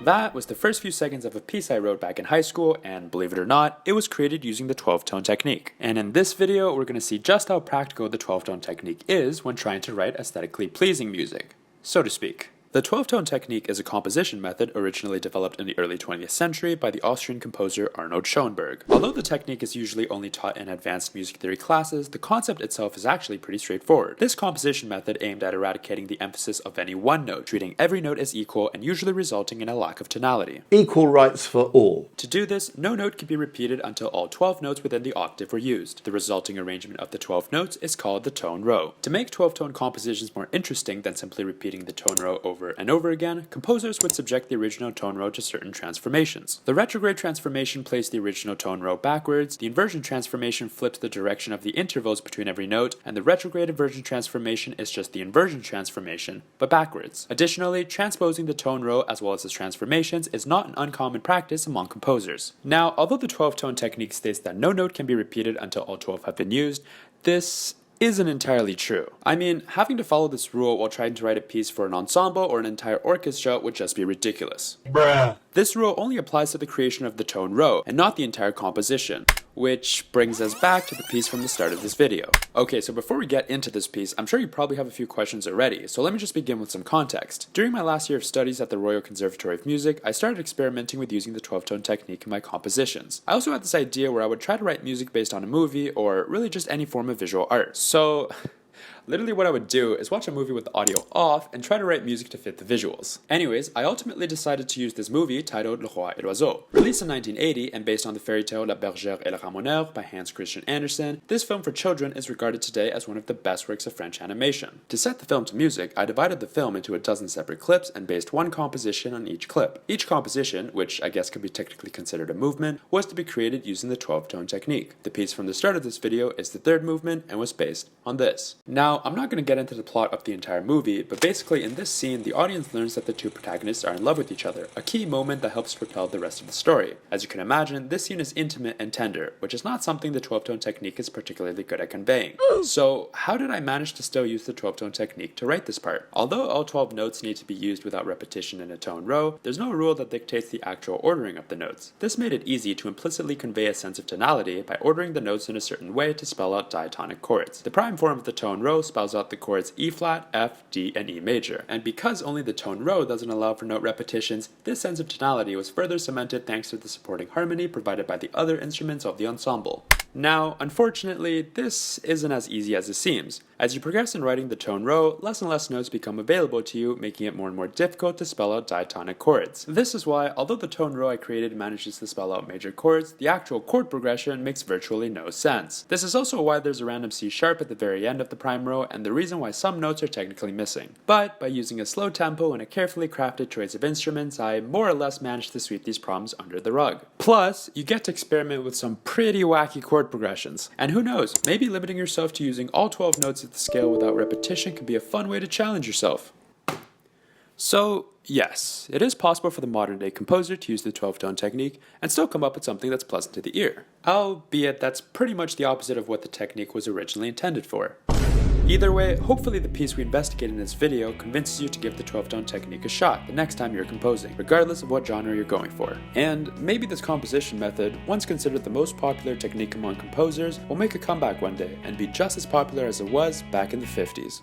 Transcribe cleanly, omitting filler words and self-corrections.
That was the first few seconds of a piece I wrote back in high school, and believe it or not, it was created using the 12-tone technique. And in this video, we're going to see just how practical the 12-tone technique is when trying to write aesthetically pleasing music, so to speak. The 12-tone technique is a composition method originally developed in the early 20th century by the Austrian composer Arnold Schoenberg. Although the technique is usually only taught in advanced music theory classes, the concept itself is actually pretty straightforward. This composition method aimed at eradicating the emphasis of any one note, treating every note as equal and usually resulting in a lack of tonality. Equal rights for all. To do this, no note can be repeated until all 12 notes within the octave were used. The resulting arrangement of the 12 notes is called the tone row. To make 12-tone compositions more interesting than simply repeating the tone row over and over again, composers would subject the original tone row to certain transformations. The retrograde transformation placed the original tone row backwards, the inversion transformation flipped the direction of the intervals between every note, and the retrograde inversion transformation is just the inversion transformation, but backwards. Additionally, transposing the tone row as well as its transformations is not an uncommon practice among composers. Now, although the 12-tone technique states that no note can be repeated until all 12 have been used, this isn't entirely true. I mean, having to follow this rule while trying to write a piece for an ensemble or an entire orchestra would just be ridiculous. Bruh. This rule only applies to the creation of the tone row, and not the entire composition. Which brings us back to the piece from the start of this video. Okay, so before we get into this piece, I'm sure you probably have a few questions already, so let me just begin with some context. During my last year of studies at the Royal Conservatory of Music, I started experimenting with using the 12-tone technique in my compositions. I also had this idea where I would try to write music based on a movie, or really just any form of visual art. So literally what I would do is watch a movie with the audio off and try to write music to fit the visuals. Anyways, I ultimately decided to use this movie titled Le Roi et l'Oiseau. Released in 1980 and based on the fairy tale La Bergère et le Ramoneur by Hans Christian Andersen, this film for children is regarded today as one of the best works of French animation. To set the film to music, I divided the film into a dozen separate clips and based one composition on each clip. Each composition, which I guess could be technically considered a movement, was to be created using the 12-tone technique. The piece from the start of this video is the third movement and was based on this. Now, I'm not going to get into the plot of the entire movie, but basically in this scene, the audience learns that the two protagonists are in love with each other, a key moment that helps propel the rest of the story. As you can imagine, this scene is intimate and tender, which is not something the 12-tone technique is particularly good at conveying. So, how did I manage to still use the 12-tone technique to write this part? Although all 12 notes need to be used without repetition in a tone row, there's no rule that dictates the actual ordering of the notes. This made it easy to implicitly convey a sense of tonality by ordering the notes in a certain way to spell out diatonic chords. The prime form of the tone row spells out the chords E flat, F, D, and E major. And because only the tone row doesn't allow for note repetitions, this sense of tonality was further cemented thanks to the supporting harmony provided by the other instruments of the ensemble. Now, unfortunately, this isn't as easy as it seems. As you progress in writing the tone row, less and less notes become available to you, making it more and more difficult to spell out diatonic chords. This is why, although the tone row I created manages to spell out major chords, the actual chord progression makes virtually no sense. This is also why there's a random C sharp at the very end of the prime row, and the reason why some notes are technically missing. But by using a slow tempo and a carefully crafted choice of instruments, I more or less managed to sweep these problems under the rug. Plus, you get to experiment with some pretty wacky chord progressions. And who knows, maybe limiting yourself to using all 12 notes at the scale without repetition could be a fun way to challenge yourself. So, yes, it is possible for the modern day composer to use the 12-tone technique and still come up with something that's pleasant to the ear. Albeit that's pretty much the opposite of what the technique was originally intended for. Either way, hopefully the piece we investigate in this video convinces you to give the 12-tone technique a shot the next time you're composing, regardless of what genre you're going for. And maybe this composition method, once considered the most popular technique among composers, will make a comeback one day and be just as popular as it was back in the 50s.